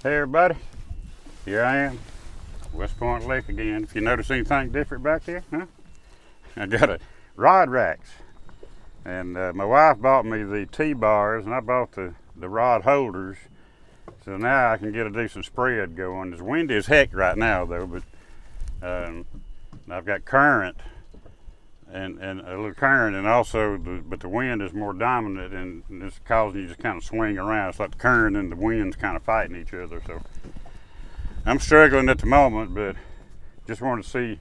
Hey everybody, here I am, West Point Lake again. If you notice anything different back there, huh? I got a rod racks, and my wife bought me the T-bars, and I bought the rod holders. So now I can get a decent spread going. It's windy as heck right now though, but I've got current and a little current, and also but the wind is more dominant, and it's causing you to kind of swing around. It's like the current and the wind's kind of fighting each other. So I'm struggling at the moment, but just wanted to see,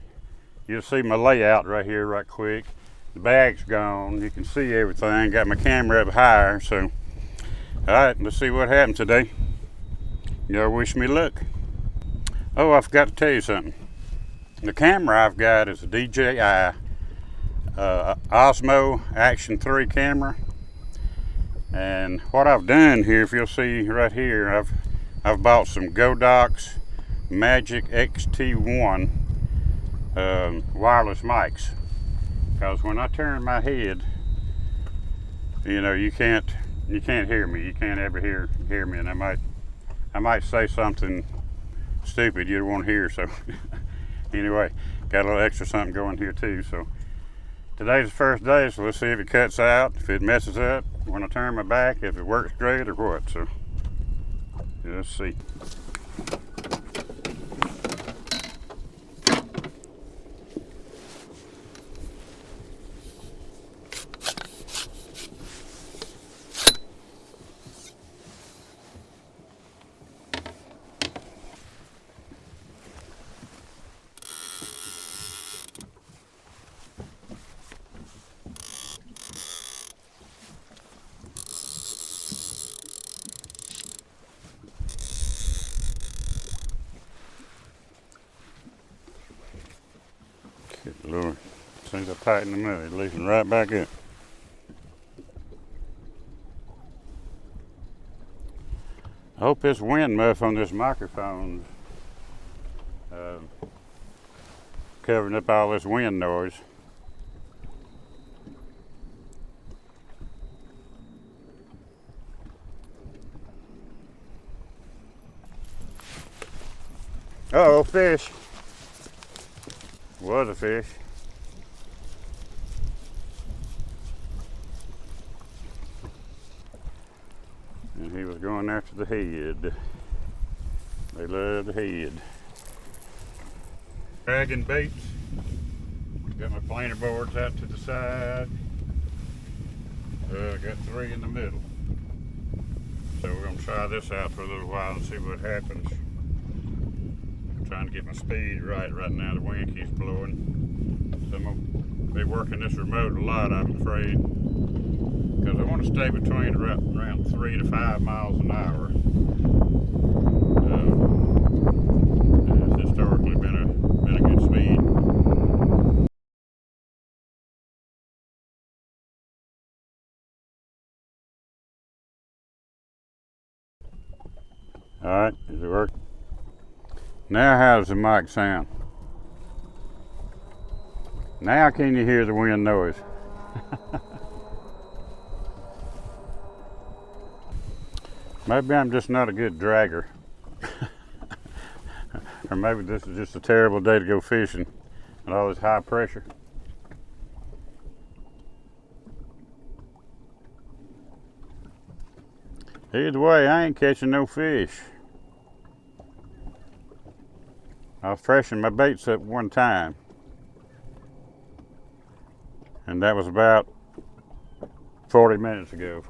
you'll see my layout right here right quick. The bag's gone, you can see everything. Got my camera up higher, so all right, let's see what happens today. Y'all wish me luck. Oh, I forgot to tell you something. The camera I've got is a DJI Osmo Action 3 camera, and what I've done here, if you'll see right here, I've bought some Godox Magic XT1 wireless mics, because when I turn my head, you know, you can't hear me. You can't ever hear me, and I might say something stupid you don't want to hear. So anyway, got a little extra something going here too. So today's the first day, so let's see if it cuts out, if it messes up when I turn my back, if it works great or what. So let's see. Good Lord, as soon as I tighten them up, it loosens right back up. I hope this wind muff on this microphone's covering up all this wind noise. Uh-oh, fish. Was a fish. And he was going after the head. They love the head. Dragging baits. Got my planer boards out to the side. Got 3 in the middle. So we're going to try this out for a little while and see what happens. Trying to get my speed right now. The wind keeps blowing, so I'm gonna be working this remote a lot, I'm afraid, because I want to stay between around 3 to 5 miles an hour. It's historically been a good speed. All right, does it work? Now how does the mic sound? Now can you hear the wind noise? Maybe I'm just not a good dragger. Or maybe this is just a terrible day to go fishing with all this high pressure. Either way, I ain't catching no fish. I freshened my baits up one time, and that was about 45 minutes ago.